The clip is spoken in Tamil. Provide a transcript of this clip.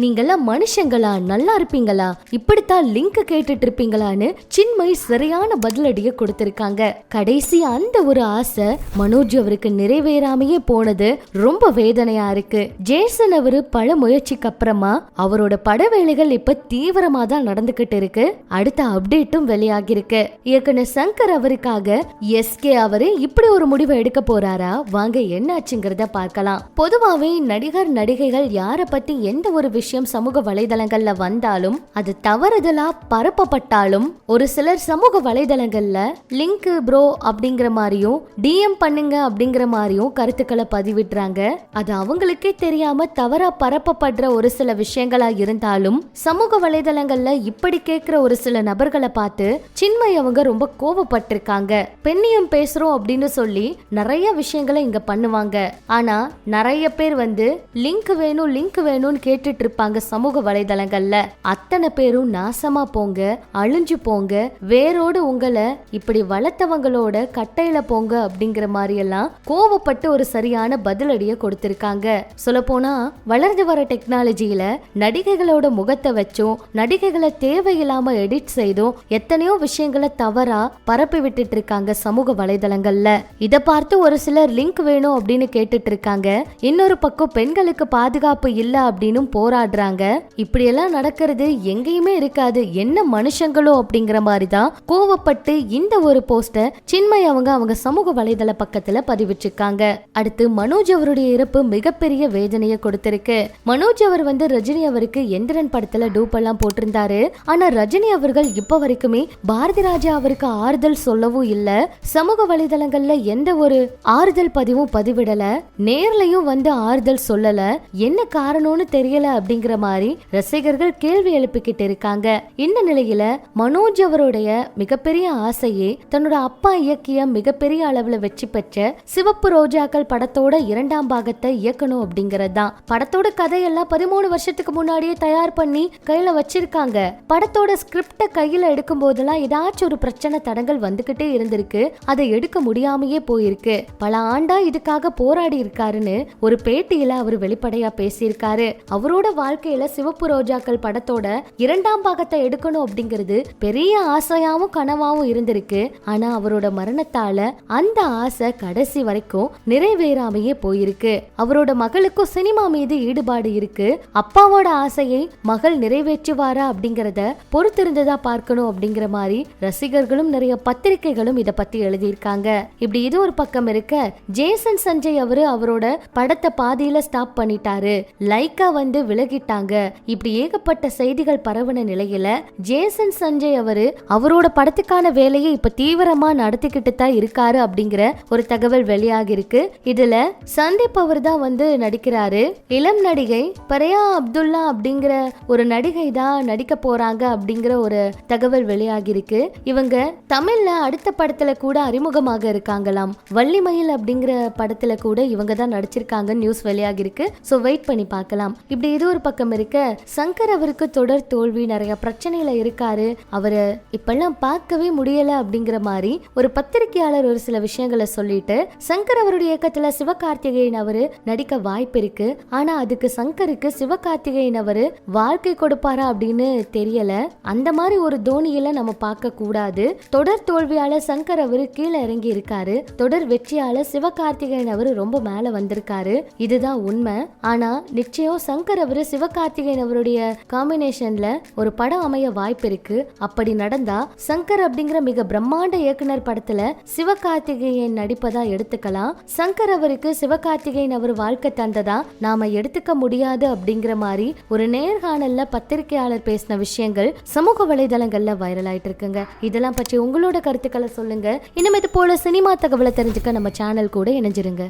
நீங்கெல்லாம் மனுஷங்களா, நல்லா இருப்பீங்களா, இப்படித்தான் லிங்க் கேட்டுட்டு இருப்பீங்களான்னு சின்மய் சரியான பதிலடிய கொடுத்திருக்காங்க. கடைசி அந்த ஒரு ஆசை மனோஜ் அவருக்கு நிறைவேறாமையே போனது ரொம்ப வேதனையா இருக்கு. ஜேசன் அவரு பல முயற்சிக்கு அப்புறமா அவரோட பட வேலைகள் இப்ப தீவிரமா தான் நடந்துகிட்டு இருக்கு. அடுத்த அப்டேட்டும் வெளியாகி இருக்கு. இயக்குனர் சங்கர் அவருக்காக எஸ்கே அவரு இப்படி ஒரு முடிவை எடுக்க போறாரா? வாங்க என்ன ஆச்சுங்கிறத பார்க்கலாம். பொதுவாவே நடிகர் நடிகைகள் யார பத்தி எந்த ஒரு விஷயம் சமூக வலைதளங்கள்ல வந்தாலும் அது தவறுதலா பரப்பப்பட்டாலும் ஒரு சிலர் சமூக வலைதளங்கள்ல லிங்க் ப்ரோ அப்படிங்கிற மாதிரியும் டிஎம் பண்ணுங்க அப்படிங்கிற மாதிரியும் கருத்துக்களை பதிவிடுறாங்க. அது அவங்களுக்கே தெரியாம தவறா பரப்பப்படுற ஒரு சில விஷயங்களா இருந்தாலும் சமூக வலைதளங்கள்ல இப்படி கேட்கிற ஒரு சில நபர்களை பார்த்து சின்மய் அவங்க ரொம்ப கோபப்பட்டிருக்காங்க. பெண்ணியம் பேசுறோம் அப்படின்னு சொல்லி நிறைய விஷயங்களை இங்க பண்ணுவாங்க. ஆனா நிறைய பேர் வந்து லிங்க் வேணும்னு கேட்டுட்டு இருப்பாங்க சமூக வலைதளங்கள்ல. அத்தனை பேரும் நாசமா போங்க, அழிஞ்சு போங்க, வேரோடு உங்களை இப்படி வளர்த்தவங்களோட கட்டையில போங்க அப்படிங்கிற மாதிரி எல்லாம் கோவப்பட்டு ஒரு சரியான பதிலடிய கொடுத்திருக்காங்க. சொல்ல போனா வளர்ந்து வர டெக்னாலஜியில நடிகைகளோட முகத்தை வச்சும் நடிகைகளை தேவையில்லாம எடிட் செய்தும் எத்தனையோ விஷயங்களை தவறா பரப்பி விட்டுட்டு இருக்காங்க சமூக வலைதளங்கள்ல. இத பார்த்து ஒரு சிலர் லிங்க் வேணும் அப்படின்னு கேட்டுட்டு இருக்காங்க. இன்னொரு பக்கம் பெண்களுக்கு பாதுகாப்பு இல்ல அப்படின்னு போராடுறாங்க. இப்படி எல்லாம் நடக்கிறது எங்கேயுமே இருக்காது, என்ன மனுஷங்களோ அப்படிங்கிற மாதிரி தான் கோவப்பட்டு இந்த ஒரு போஸ்டர் சின்மய் அவங்க சமூக வலைதள பக்கத்துல பதிவிட்டிருக்காங்க. அடுத்து மனோஜ் அவருடைய இறப்பு மிகப்பெரிய வேதனையை கொடுத்திருக்கு. மனோஜ் அவர் வந்து ரஜினி அவருக்கு எந்திரன் படத்துல டூப் எல்லாம் போட்டிருந்தாரு. ஆனா ரஜினி அவர்கள் இப்ப வரைக்குமே பாரதி ராஜா அவருக்கு ஆறுதல் சொல்லவும் இல்ல, சமூக வலைதளங்கள்ல எந்த ஒரு ஆறுதல் பதிவும் பதிவிடல, நேர்லயும் வந்து ஆறுதல் சொல்லல. என்ன காரணம்னு தெரியல அப்படிங்கிற மாதிரி ரசிகர்கள் கேள்வி எழுப்பிக்கிட்டு இருக்காங்க. இந்த நிலையில மனோஜ் அவருடைய மிகப்பெரிய ஆசையே தன்னோட அப்பா இயக்கிய மிகப்பெரிய அளவுல வெற்றி பெற்ற சிவப்பு ரோஜாக்கள் படத்தோட 2ஆம் பாகத்தை இயக்கணும் அப்படிங்கறதுதான். படத்தோட கதையெல்லாம் 13 வருஷத்துக்கு முன்னாடியே தயார் பண்ணி கையில வச்சிருக்காங்க. படத்தோட ஸ்கிரிப்ட கையில எடுக்கும் போதெல்லாம் ஏதாச்சும் ஒரு பிரச்சனை தடங்கள் வந்துகிட்டே இருந்திருக்கு. அதை எடுக்க முடியாமையே போயிருக்கு. பல ஆண்டா இதுக்காக போராடி இருக்காருன்னு ஒரு பேட்டியில அவர் வெளிப்படையா பேசியிருக்காரு. அவரோட வாழ்க்கையில சிவப்பு ரோஜாக்கள் படத்தோட 2ஆம் பாகத்தை எடுக்கணும் அப்படிங்கிறது பெரிய ஆசையாவும் கனவாவும் இருந்திருக்கு. ஆனா அவரோட மரணத்தால அந்த ஆசை கடைசி வரைக்கும் நிறைவேறாமையே போயிருக்கு. அவரோட மகளுக்கும் சினிமா மீது ஈடுபாடு இருக்கு. அப்பாவோட ஆசையை மகள் நிறைவேற்றுவாரா அப்படிங்கறத பொறுத்திருந்ததா பார்க்கணும் அப்படிங்கிற மாதிரி ரசிகர்களும் நிறைய பத்திரிகைகளும் இத பத்தி எழுதியிருக்காங்க. இப்படி இது ஒரு பக்கம் இருக்க, ஜேசன் சஞ்சய் அவரோட படத்தை பாதியில ஸ்டாப் பண்ணிட்டாரு, லைக்கா வந்து விலகிட்டாங்க. இப்படி ஏகப்பட்ட செய்திகள் பரவன நிலையில ஜேசன் சஞ்சய் அவரோட படத்துக்கான வேலையை இப்ப தீவிரமா நடத்திக்கிட்டு தான் இருக்காரு அப்படிங்கிற ஒரு தகவல் வெளியாகி இருக்கு. இதுல சந்தீப் அவர் தான் வந்து நடிக்கிறாரு. இளம் நடிகை பரையா அப்துல்லா அப்படிங்கிற ஒரு நடிகை தான் நடிக்க போறாங்க அப்படிங்கிற ஒரு தகவல் வெளியாகி இருக்கு. இவங்க தமிழ்ல அடுத்த படத்துல கூட அறிமுகமாக இருக்காங்களாம். வள்ளிமயில் அப்படிங்கிற படத்துல கூட இவங்க தான் நடிச்சிருக்காங்க நியூஸ் வெளியாகி இருக்கு. சோ வெயிட் பண்ணி பார்க்கலாம். இப்படி இது ஒரு பக்கம் இருக்க, சங்கர் அவருக்கு தொடர் தோல்வி, நிறைய பிரச்சனையில இருக்காரு. அவரு இப்பெல்லாம் பார்க்கவே முடியல அப்படிங்கிற மாதிரி ஒரு பத்திரிகையாளர் ஒரு சில விஷயங்களை சொல்லிட்டு சங்கர் அவருடைய இயக்கத்துல சிவகார்த்திகேயன் அவரு நடிக்க வாய்ப்பு இருக்கு. ஆனா அதுக்கு சங்கருக்கு சிவகார்த்திகேயன் அவரு வாழ்க்கை கொடுப்பாரா அப்படின்னு தெரியல. அந்த மாதிரி ஒரு தோனியில நம்ம பார்க்க கூடாது. தொடர் தோல்வியால சங்கர் அவரு கீழே இறங்கி இருக்காரு. தொடர் வெற்றியால சிவகார்த்திகேயன் அவரு ரொம்ப மேல வந்திருக்காரு. இதுதான் உண்மை. ஆனா நிச்சயம் சங்கர் அவரு சிவகார்த்திகேயன் அவருடைய காம்பினேஷன்ல ஒரு படம் அமைய வாய்ப்பு இருக்கு. அப்படி நடந்தா சங்கர் அப்படிங்கிற மிக பிரம்மாண்ட இயக்குனர் படத்துல சிவகார்த்திகேயன் நடிப்பதா எடுத்துக்கலாம். சங்கர் அவருக்கு சிவகார்த்திகேயன் அவர் வாழ்க்கை தந்ததா நாம எடுத்துக்க முடியாது அப்படிங்கிற மாதிரி ஒரு நேர்காணல்ல பத்திரிகையாளர் பேசின விஷயங்கள் சமூக வலைதளங்கள்ல வைரல் ஆயிட்டு இருக்குங்க. இதெல்லாம் பற்றி உங்களோட கருத்துக்களை சொல்லுங்க. இன்னும் இது போல சினிமா தகவலை தெரிஞ்சுக்க நம்ம சேனல் கூட இணைஞ்சிருங்க.